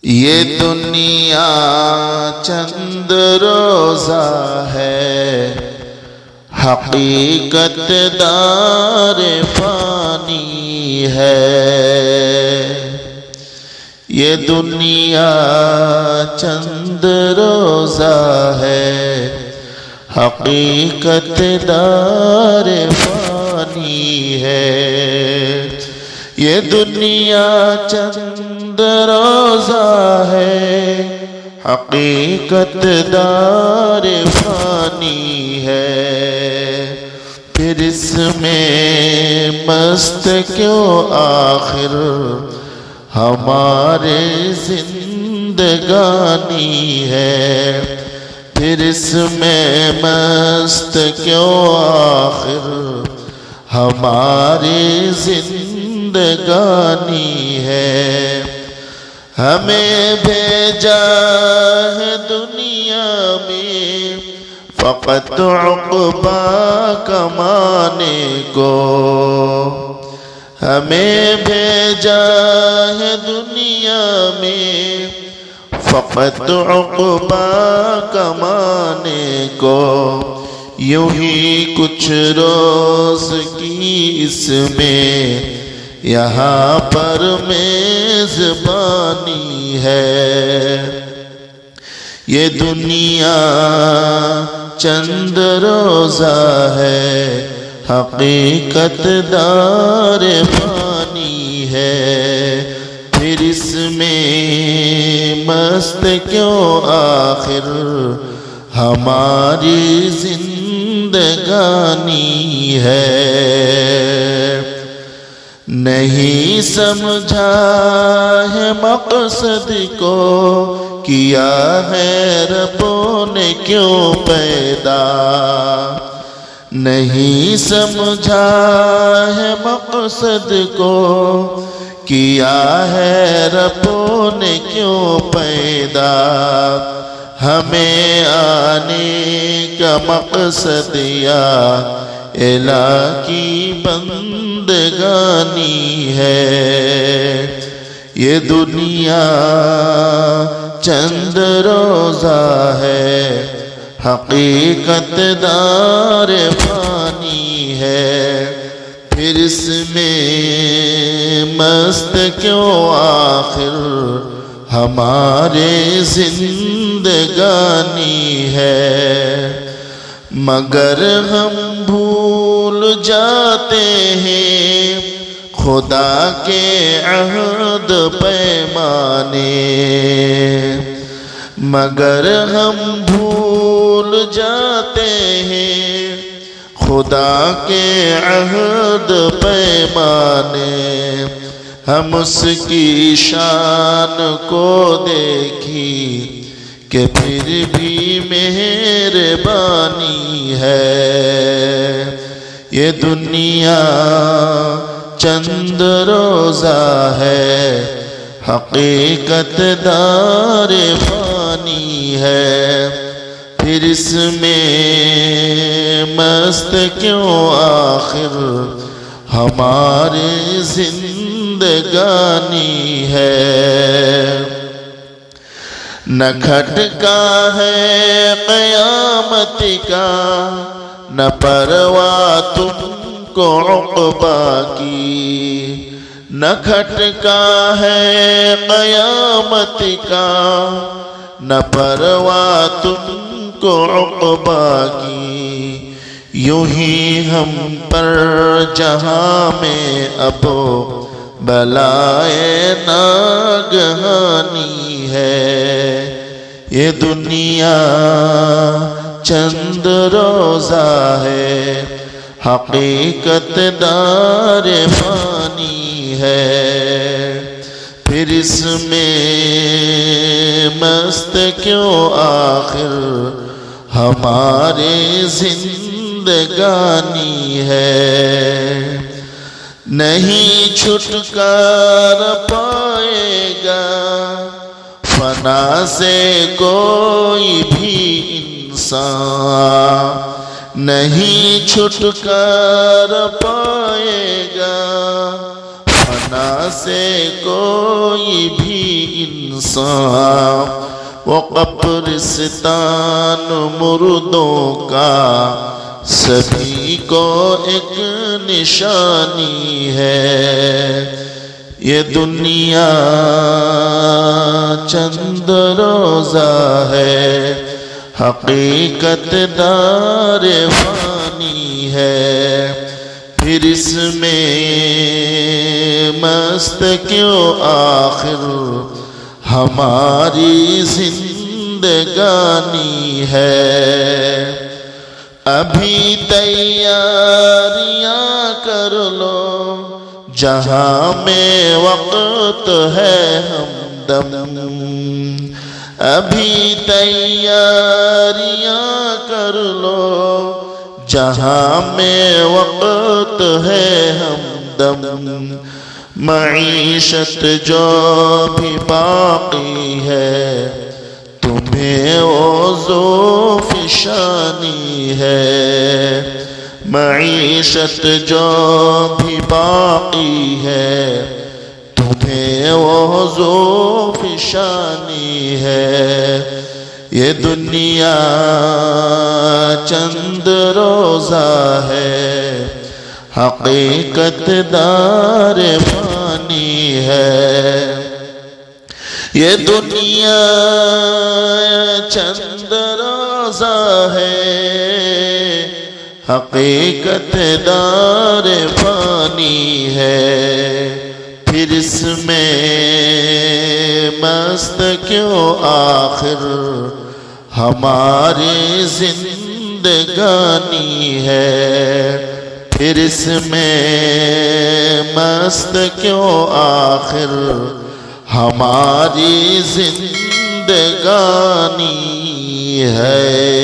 یہ دنیا چند روزہ ہے، حقیقت دار فانی ہے۔ یہ دنیا چند روزہ ہے، حقیقت دار فانی ہے۔ یہ دنیا چند روزہ ہے، حقیقت دار فانی ہے۔ پھر اس میں مست کیوں آخر ہمارے زندگانی ہے۔ پھر اس میں مست کیوں آخر ہماری زندگانی ہے۔ ہمیں بھیجا ہے دنیا میں فقط عقبیٰ کمانے کو۔ ہمیں بھیجا ہے دنیا میں فقط عقبیٰ کمانے کو۔ یوں ہی کچھ روز کی اس میں یہاں پر میزبانی ہے۔ یہ دنیا چند روزہ ہے، حقیقت دار فانی ہے۔ پھر اس میں مست کیوں آخر ہماری زندگانی ہے۔ نہیں سمجھا ہے مقصد کو، کیا ہے ربوں نے کیوں پیدا۔ نہیں سمجھا ہے مقصد کو، کیا ہے ربوں نے کیوں پیدا۔ ہمیں آنے کا مقصد یا الہ کی بندگانی ہے۔ یہ دنیا چند روزہ ہے، حقیقت دار فانی ہے۔ پھر اس میں مست کیوں آخر ہمارے زندگانی ہے۔ مگر ہم بھول جاتے ہیں خدا کے عہد پیمانے۔ مگر ہم بھول جاتے ہیں خدا کے عہد پیمانے۔ ہم اس کی شان کو دیکھی کہ پھر بھی مہربانی ہے۔ یہ دنیا چند روزہ ہے، حقیقت دار فانی ہے۔ پھر اس میں مست کیوں آخر ہماری زندگانی ہے۔ نہ کھٹکا ہے قیامت کا، نہ پرواہ تم کو عقبیٰ کی۔ نہ کھٹکا ہے قیامت کا، نہ پرواہ تم کو عقبیٰ کی۔ یوں ہی ہم پر جہاں میں اب بلائے ناگہانی ہے۔ یہ دنیا چند روزہ ہے، حقیقت دار فانی ہے۔ پھر اس میں مست کیوں آخر ہمارے زندگانی ہے۔ نہیں چھٹکار پائے گا فنا سے کوئی بھی انسان۔ نہیں چھٹکار پائے گا فنا سے کوئی بھی انسان وہ قبرستان مردوں کا سبھی کو ایک نشانی ہے یہ دنیا چند روزہ ہے حقیقت دار فانی ہے پھر اس میں مست کیوں آخر ہماری زندگانی ہے ابھی تیاریاں کر لو جہاں میں وقت ہے ہمدم ابھی تیاریاں کر لو جہاں میں وقت ہے ہمدم معیشت جو بھی باقی ہے تمہیں وضو فشانی ہے معیشت جو بھی باقی ہے تمہیں وضو فشانی ہے یہ دنیا چند روزہ ہے حقیقت دار فانی ہے یہ دنیا چند روزہ ہے حقیقت دار فانی ہے پھر اس میں مست کیوں آخر ہماری زندگانی ہے پھر اس میں مست کیوں آخر ہماری زندگانی ہے